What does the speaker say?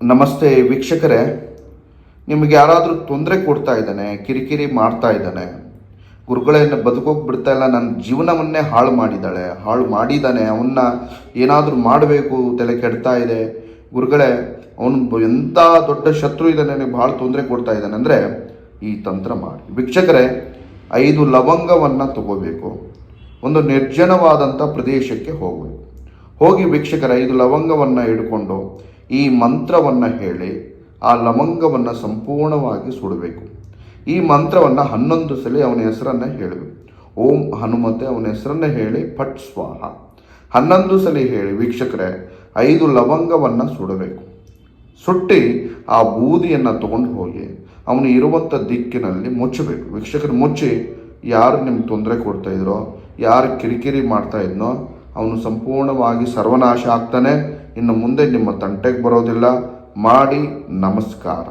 ನಮಸ್ತೆ ವೀಕ್ಷಕರೇ, ನಿಮಗೆ ಯಾರಾದರೂ ತೊಂದರೆ ಕೊಡ್ತಾ ಇದ್ದಾನೆ, ಕಿರಿಕಿರಿ ಮಾಡ್ತಾ ಇದ್ದಾನೆ, ಗುರುಗಳನ್ನ ಬದುಕೋಕೆ ಬಿಡ್ತಾ ಇಲ್ಲ, ನನ್ನ ಜೀವನವನ್ನೇ ಹಾಳು ಮಾಡಿದ್ದಾನೆ, ಅವನ್ನ ಏನಾದರೂ ಮಾಡಬೇಕು, ತಲೆ ಕೆಡ್ತಾ ಇದೆ ಗುರುಗಳೇ, ಅವನು ಎಂಥ ದೊಡ್ಡ ಶತ್ರು ಇದ್ದಾನೆ, ನನಗೆ ಭಾಳ ತೊಂದರೆ ಕೊಡ್ತಾ ಇದ್ದಾನೆ ಅಂದರೆ ಈ ತಂತ್ರ ಮಾಡಿ. ವೀಕ್ಷಕರೇ, 5 ಲವಂಗವನ್ನು ತಗೋಬೇಕು, ಒಂದು ನಿರ್ಜನವಾದಂಥ ಪ್ರದೇಶಕ್ಕೆ ಹೋಗಿ ವೀಕ್ಷಕರ 5 ಲವಂಗವನ್ನು ಹಿಡ್ಕೊಂಡು ಈ ಮಂತ್ರವನ್ನು ಹೇಳಿ ಆ ಲವಂಗವನ್ನು ಸಂಪೂರ್ಣವಾಗಿ ಸುಡಬೇಕು. ಈ ಮಂತ್ರವನ್ನು 11 ಸಲ ಅವನ ಹೆಸರನ್ನು ಹೇಳಬೇಕು. ಓಂ ಹನುಮತೆ ಅವನ ಹೆಸರನ್ನು ಹೇಳಿ ಪಟ್ ಸ್ವಾಹ 11 ಸಲ ಹೇಳಿ ವೀಕ್ಷಕರೇ 5 ಲವಂಗವನ್ನು ಸುಡಬೇಕು. ಸುಟ್ಟಿ ಆ ಬೂದಿಯನ್ನು ತಗೊಂಡು ಹೋಗಿ ಅವನು ಇರುವಂಥ ದಿಕ್ಕಿನಲ್ಲಿ ಮುಚ್ಚಬೇಕು. ವೀಕ್ಷಕರು ಮುಚ್ಚಿ, ಯಾರು ನಿಮ್ಗೆ ತೊಂದರೆ ಕೊಡ್ತಾ ಇದ್ರೋ, ಯಾರು ಕಿರಿಕಿರಿ ಮಾಡ್ತಾ ಇದ್ನೋ ಅವನು ಸಂಪೂರ್ಣವಾಗಿ ಸರ್ವನಾಶ ಆಗ್ತಾನೆ, ಇನ್ನು ಮುಂದೆ ನಿಮ್ಮ ತಂಟೆಗೆ ಬರೋದಿಲ್ಲ. ಮಾಡಿ. ನಮಸ್ಕಾರ.